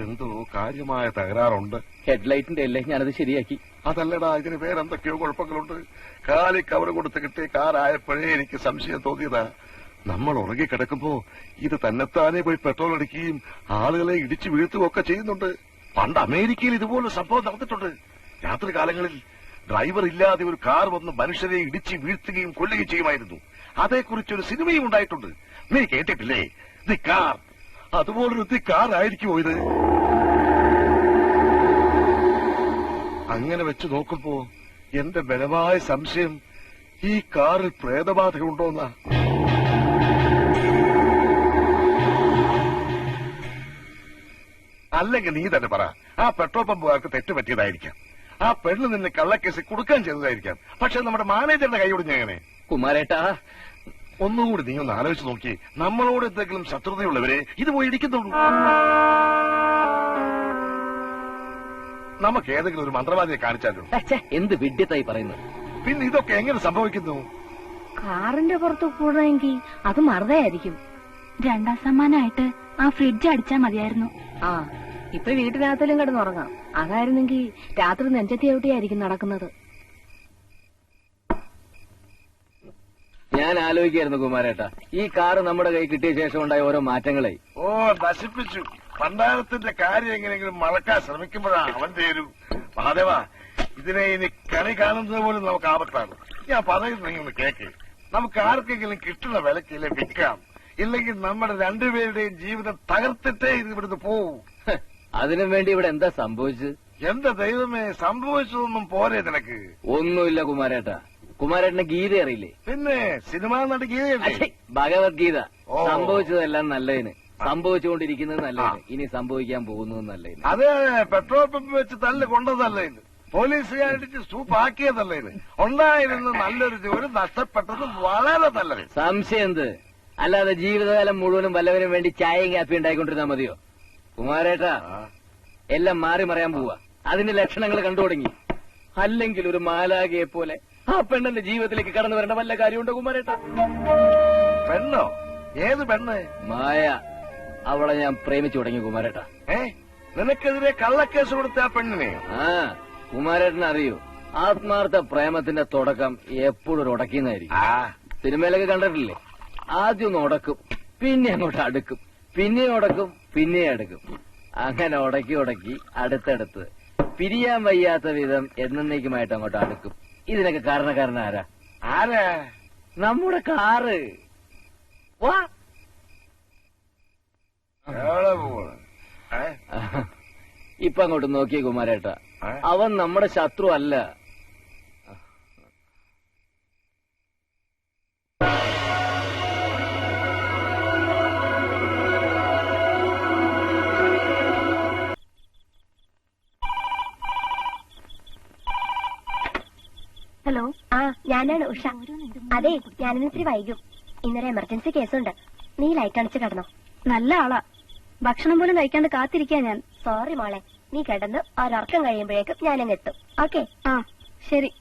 എന്തോ കാര്യമായ തകരാറുണ്ട്. ഹെഡ്ലൈറ്റിന്റെ അല്ലേ, ഞാനത് ശരിയാക്കി. അതല്ലടാ, ഇതിന് വേറെന്തൊക്കെയോ കുഴപ്പങ്ങളുണ്ട്. കാലി കവർ കൊടുത്ത് കിട്ടിയ കാറായപ്പോഴേ എനിക്ക് സംശയം തോന്നിയതാ. നമ്മൾ ഉറങ്ങിക്കിടക്കുമ്പോ ഇത് തന്നെത്താനെ പോയി പെട്രോൾ അടിക്കുകയും ആളുകളെ ഇടിച്ചു വീഴ്ത്തുകയും ഒക്കെ ചെയ്യുന്നുണ്ട്. പണ്ട് അമേരിക്കയിൽ ഇതുപോലെ സംഭവം നടന്നിട്ടുണ്ട്. രാത്രി കാലങ്ങളിൽ ഡ്രൈവർ ഇല്ലാതെ ഒരു കാർ വന്ന് മനുഷ്യരെ ഇടിച്ച് വീഴ്ത്തുകയും കൊല്ലുകയും ചെയ്യുമായിരുന്നു. അതേക്കുറിച്ചൊരു സിനിമയും ഉണ്ടായിട്ടുണ്ട്. നീ കേട്ടിട്ടില്ലേ? The car. അതുപോലൊരു ദി കാർ ആയിരിക്കുമോ ഇത്? അങ്ങനെ വെച്ച് നോക്കുമ്പോ എന്റെ ബലമായ സംശയം ഈ കാറിൽ പ്രേതബാധയുണ്ടോന്നാ. അല്ലെങ്കിൽ നീ തന്നെ പറ, ആ പെട്രോൾ പമ്പുകാർക്ക് തെറ്റുപറ്റിയതായിരിക്കാം. ആ പെണ്ണ് നിന്നെ കള്ളക്കേസ് കൊടുക്കാൻ ചെയ്തതായിരിക്കാം. പക്ഷെ നമ്മുടെ മാനേജറുടെ കൈ ഒടിഞ്ഞെങ്ങനെ? കുമാരേട്ടാ, ഒന്നുകൂടി നീ ഒന്ന് ആലോചിച്ച് നോക്കി. നമ്മളോട് എന്തെങ്കിലും ശത്രുതയുള്ളവരെ ഇത് പോയി ഇടിക്കുന്നുള്ളൂ. നമുക്ക് ഏതെങ്കിലും ഒരു മന്ത്രവാദിയെ കാണിച്ചാലോ? എന്ത് വിഡ്ഢിത്തായി പറയുന്നത്? പിന്നെ ഇതൊക്കെ എങ്ങനെ സംഭവിക്കുന്നു? കാറിന്റെ പുറത്ത് കൂടണമെങ്കിൽ അത് മറുതയായിരിക്കും. 2ാം സമ്മാനമായിട്ട് ആ ഫ്രിഡ്ജ് അടിച്ചാ മതിയായിരുന്നു. ആ, ഇപ്പൊ വീട്ടിനകത്തിലും കിടന്നുറങ്ങാം. അതായിരുന്നെങ്കിൽ രാത്രി നെഞ്ചത്തി എവിടെയായിരിക്കും നടക്കുന്നത്. ഞാൻ ആലോചിക്കായിരുന്നു കുമാരേട്ടാ, ഈ കാറ് നമ്മുടെ കൈ കിട്ടിയ ശേഷം ഉണ്ടായ ഓരോ മാറ്റങ്ങളെ. ഓ, നശിപ്പിച്ചു. പണ്ടാരത്തിന്റെ കാര്യം എങ്ങനെയെങ്കിലും മറക്കാൻ ശ്രമിക്കുമ്പോഴാണ് അവന്റെ ഒരു മഹാദേവ. ഇതിനെ ഇനി കണി കാണുന്നത് പോലും നമുക്ക് ആപത്താണ്. ഞാൻ പറയുന്നത് ഒന്ന് കേക്ക്. നമുക്ക് ആർക്കെങ്കിലും കിട്ടുന്ന വിലക്കില്ലേ വിൽക്കാം. ഇല്ലെങ്കിൽ നമ്മുടെ രണ്ടുപേരുടെയും ജീവിതം തകർത്തിട്ടേ ഇത് ഇവിടുന്ന് പോവും. അതിനും വേണ്ടി ഇവിടെ എന്താ സംഭവിച്ചത്? എന്റെ ദൈവമേ, സംഭവിച്ചതൊന്നും പോരെ നിനക്ക്? ഒന്നുമില്ല കുമാരേട്ടാ. കുമാരേട്ടന് ഗീത അറിയില്ലേ? പിന്നെ സിനിമാ നടി ഗീതയല്ലേ? ഭഗവത്ഗീത. സംഭവിച്ചതെല്ലാം നല്ലതിന്, സംഭവിച്ചുകൊണ്ടിരിക്കുന്നത് നല്ലതിന്, ഇനി സംഭവിക്കാൻ പോകുന്നത് നല്ലതിന്. അതെ, പെട്രോൾ പമ്പ് വെച്ച് തല്ല് കൊണ്ടതല്ലേന്ന്, പോലീസുകാരടിച്ച് സൂപ്പാക്കിയതല്ലേന്ന്, ഉണ്ടായിരുന്ന നല്ലൊരു ജോലി നഷ്ടപ്പെട്ടത് വളരെ നല്ലത്. സംശയം എന്ത്? അല്ലാതെ ജീവിതകാലം മുഴുവനും വല്ലവനും വേണ്ടി ചായയും കാപ്പി ഉണ്ടായിക്കൊണ്ടിരുന്നാ മതിയോ? കുമാരേട്ടാ, എല്ലാം മാറി മറിയാൻ പോവാ. അതിന്റെ ലക്ഷണങ്ങൾ കണ്ടു തുടങ്ങി. അല്ലെങ്കിൽ ഒരു മാലാകയെ പോലെ ആ പെണ്ണിന്റെ ജീവിതത്തിലേക്ക് കടന്നു വരേണ്ട വല്ല കാര്യമുണ്ടോ കുമാരേട്ടാ? പെണ്ണോ? ഏത് പെണ്ണ്? മായ. അവളെ ഞാൻ പ്രേമിച്ചു തുടങ്ങി കുമാരേട്ടാ. നിനക്കെതിരെ കള്ളക്കേസ് കൊടുത്ത ആ പെണ്ണിനെ? ആ, കുമാരേട്ടനെ അറിയൂ, ആത്മാർത്ഥ പ്രേമത്തിന്റെ തുടക്കം എപ്പോഴും ഒരു ഉടക്കിന്നായിരിക്കും. സിനിമയിലൊക്കെ കണ്ടിട്ടില്ലേ? ആദ്യം ഒന്ന് ഉടക്കും, പിന്നെ അങ്ങോട്ട് അടുക്കും, പിന്നെ ഉടക്കും, പിന്നെ അടുക്കും. അങ്ങനെ ഉടക്കി ഉടക്കി അടുത്തടുത്ത് പിരിയാൻ വയ്യാത്ത വിധം എന്നേക്കുമായിട്ട് അങ്ങോട്ട് അടുക്കും. ഇതിനൊക്കെ കാരണക്കാരൻ ആരാ? ആരാ? നമ്മുടെ കാറ്. വാ. ഇപ്പൊ അങ്ങോട്ട് നോക്കിയേ കുമാരേട്ട, അവൻ നമ്മുടെ ശത്രു അല്ല. ഹലോ, ഞാനാണ് ഉഷ. അതെ, ഞാനിന്ന് ഇത്തിരി വൈകും. ഇന്നൊരു എമർജൻസി കേസുണ്ട്. നീ ലൈറ്റ് അണിച്ച് കിടന്നോ? നല്ല ആളാ. ഭക്ഷണം പോലും കഴിക്കാണ്ട് കാത്തിരിക്കാ ഞാൻ. സോറി മോളെ, നീ കിടന്ന് ഒരർക്കം കഴിയുമ്പോഴേക്കും ഞാനങ്ങ് എത്തും. ഓക്കെ? ആ, ശരി.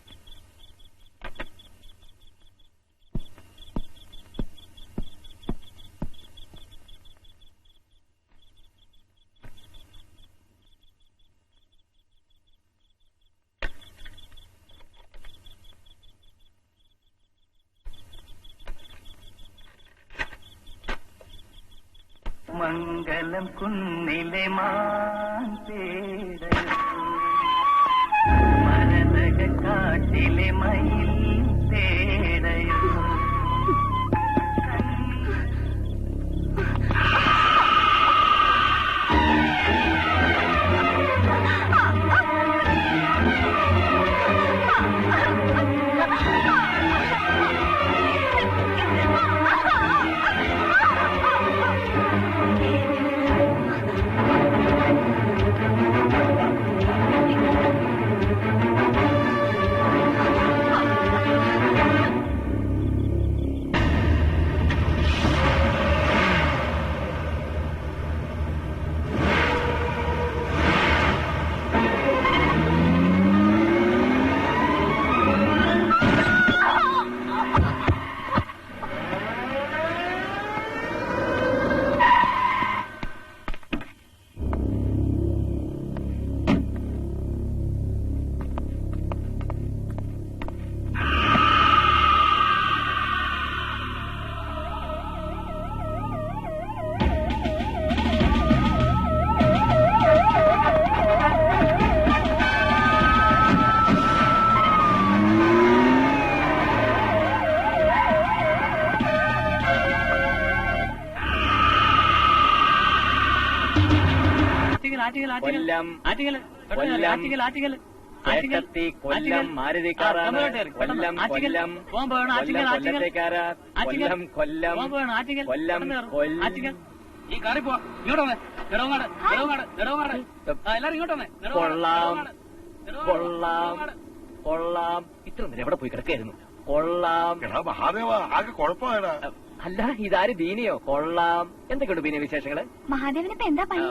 മംഗലം കുന്നിലെ മാൻപേട, മരതക കാട്ടിലെ മയിൽ തേടയോ. കൊല്ലം ചേട്ടത്തി കൊല്ലം മാരുതിക്കാരാണ് കൊല്ലം കൊല്ലം കൊല്ലത്തേക്കാരാ കൊല്ലം കൊല്ലം കൊല്ലം കൊല്ലം ഈ കാറി പോവാ ഇങ്ങോട്ടൊന്നേ എല്ലാരും ഇങ്ങോട്ടൊന്നേ കൊള്ളാം കൊള്ളാം കൊള്ളാം ഇത്ര നേരം എവിടെ പോയി കിടക്കായിരുന്നു കൊള്ളാം എടാ മഹാദേവ ആകെ കുഴപ്പമായടാ. അല്ല ഇതാര് ദീനിയോ കൊള്ളാം എന്തൊക്കെയുണ്ട് പിന്നെ വിശേഷങ്ങള് മഹാദേവനിപ്പോ എന്താ പണി?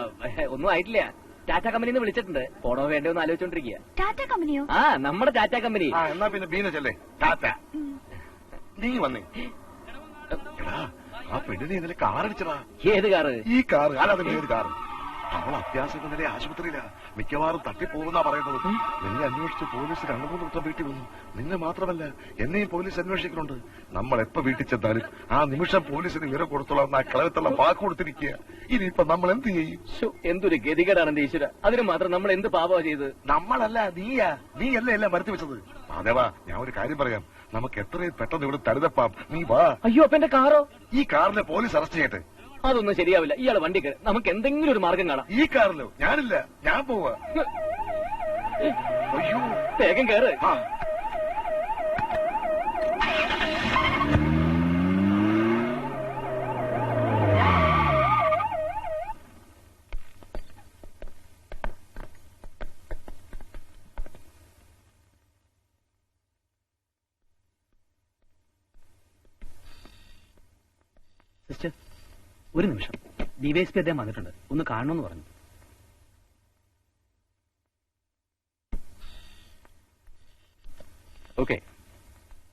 ഒന്നും ആയിട്ടില്ല ടാറ്റ കമ്പനിന്ന് വിളിച്ചിട്ടുണ്ട് പോണോ വേണ്ടോ എന്ന് ആലോചിച്ചോണ്ടിരിക്കുക ടാറ്റ കമ്പനിയോ? ആ നമ്മുടെ ടാറ്റ കമ്പനി ആ എന്നാ പിന്നെ ബീന ചെല്ലേ ടാറ്റ. നീ വന്നേ. എടാ ആ പെണ്ണിനെ ഇന്നലെ കാറടിച്ചടാ. ഏത് കാറ്? ഈ കാറ് അല്ലാതെ ഏത് കാറ്? അവൾ അത്യാവശ്യം ഇന്നലെ ആശുപത്രിയിലാ. മിക്കവാറും തട്ടിപ്പോകുന്നാ പറയുന്നത്. നിന്നെ അന്വേഷിച്ച് പോലീസ് 2-3 വട്ടം വീട്ടിൽ വന്നു. നിന്നെ മാത്രമല്ല എന്നെയും പോലീസ് അന്വേഷിക്കുന്നുണ്ട്. നമ്മൾ എപ്പോ വീട്ടിൽ ചെന്നാലും ആ നിമിഷം പോലീസിന് വിവരം കൊടുത്തോളാം ആ കളവത്തുള്ള വാക്ക് കൊടുത്തിരിക്കുക. ഇനിയിപ്പൊ നമ്മൾ എന്ത് ചെയ്യും? ശ്ശോ, എന്തൊരു ഗതികേടാണ് എന്റെ ഈശ്വര. അതിന് മാത്രം നമ്മൾ എന്ത് പാപമാ ചെയ്ത്? നമ്മളല്ല നീയാ. നീയല്ലേ എല്ലാം വരുത്തി വെച്ചത്. മാധവ ഞാൻ ഒരു കാര്യം പറയാം. നമുക്ക് എത്രയും പെട്ടെന്ന് ഇവിടെ തരുതപ്പാം. നീ വാ. അയ്യോ അപ്പൊ എന്റെ കാറോ? ഈ കാറിനെ പോലീസ് അറസ്റ്റ് ചെയ്യട്ടെ. അതൊന്നും ശരിയാവില്ല. ഇയാളെ വണ്ടി കയറി നമുക്ക് എന്തെങ്കിലും ഒരു മാർഗം കാണാം. ഈ കാറിലോ? ഞാനില്ല, ഞാൻ പോവാ. അയ്യോ വേഗം കയറ്. ആ സിസ്റ്റർ ഒരു നിമിഷം ഡിവൈഎസ്പി അദ്ദേഹം വന്നിട്ടുണ്ട്, ഒന്ന് കാണണമെന്ന് പറഞ്ഞു. ഓക്കെ.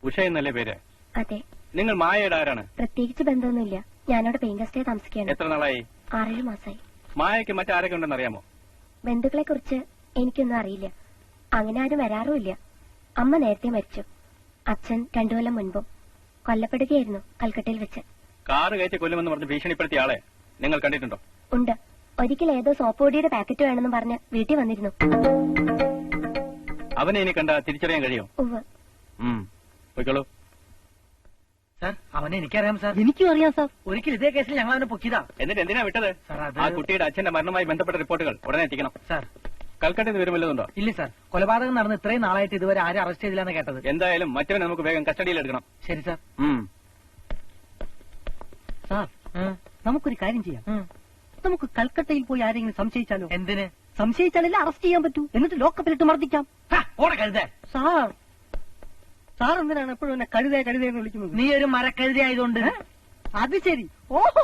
ഉഷ എന്നല്ലേ പേര്? അതെ. നിങ്ങൾ മായയുടെ ആരാണ്? പ്രത്യേകിച്ച് ബന്ധമൊന്നുമില്ല. ഞാനവിടെ പെയിന്റ് ഗസ്റ്റായി താമസിക്കുകയാണ്. എത്ര നാളായി? 6-7 മാസമായി. മായയ്ക്ക് മറ്റാരൊക്കെ ഉണ്ടെന്ന് അറിയാമോ? ബന്ധുക്കളെ കുറിച്ച് എനിക്കൊന്നും അറിയില്ല. അങ്ങനെ ആരും വരാറുമില്ല. അമ്മ നേരത്തെ മരിച്ചു. അച്ഛൻ 2 കൊല്ലം മുൻപും കൊല്ലപ്പെടുകയായിരുന്നു കൽക്കട്ടയിൽ വെച്ച്. കാറ് കയറ്റി കൊല്ലുമെന്ന് പറഞ്ഞ് ഭീഷണിപ്പെടുത്തിയ ആളെ നിങ്ങൾ കണ്ടിട്ടുണ്ടോ? ഉണ്ട്. ഒരിക്കൽ ഏതോ സോപ്പ് പൊടിയുടെ പാക്കറ്റ് വേണമെന്ന് പറഞ്ഞ് വീട്ടിൽ വന്നിരുന്നു. അവനെ ഇനി കണ്ട തിരിച്ചറിയാൻ കഴിയും? ഉവ്വ്. പോയിക്കോളൂ. സാർ അവനെ എനിക്കറിയാം സാർ. എനിക്കും അറിയാം സാർ. ഒരിക്കൽ ഇതേ കേസിൽ ഞങ്ങൾ അവനെ പൊക്കിയതാ. എന്നിട്ട് എന്തിനാ വിട്ടത്? സാർ അത് ആ കുട്ടിയുടെ അച്ഛന്റെ മരണവുമായി ബന്ധപ്പെട്ട റിപ്പോർട്ടുകൾ ഉടനെ എത്തിക്കണം. സാർ കൽക്കട്ടയിൽ നിന്ന് വരുമല്ലോണ്ടോ? ഇല്ല സാർ, കൊലപാതകം നടന്ന് ഇത്രയും നാളായിട്ട് ഇതുവരെ ആരും അറസ്റ്റ് ചെയ്തില്ലാന്ന് കേട്ടത്. എന്തായാലും മറ്റവനെ നമുക്ക് വേഗം കസ്റ്റഡിയിൽ എടുക്കണം. ശരി സാർ. സാർ നമുക്കൊരു കാര്യം ചെയ്യാം. നമുക്ക് കൽക്കട്ടയിൽ പോയി ആരെങ്കിലും സംശയിച്ചാലോ? എന്തിന്? സംശയിച്ചാലല്ലേ അറസ്റ്റ് ചെയ്യാൻ പറ്റൂ. എന്നിട്ട് ലോക്കപ്പിലിട്ട് മർദ്ദിക്കാം. ഓടെ കഴുതേ. സാർ എന്തിനാണ് എപ്പോഴും എന്നെ കഴുതേ കഴുതേന്ന് വിളിക്കുന്നത്? നീ ഒരു മരക്കഴുതയായതുകൊണ്ട്. അത് ശരി. ഓഹോ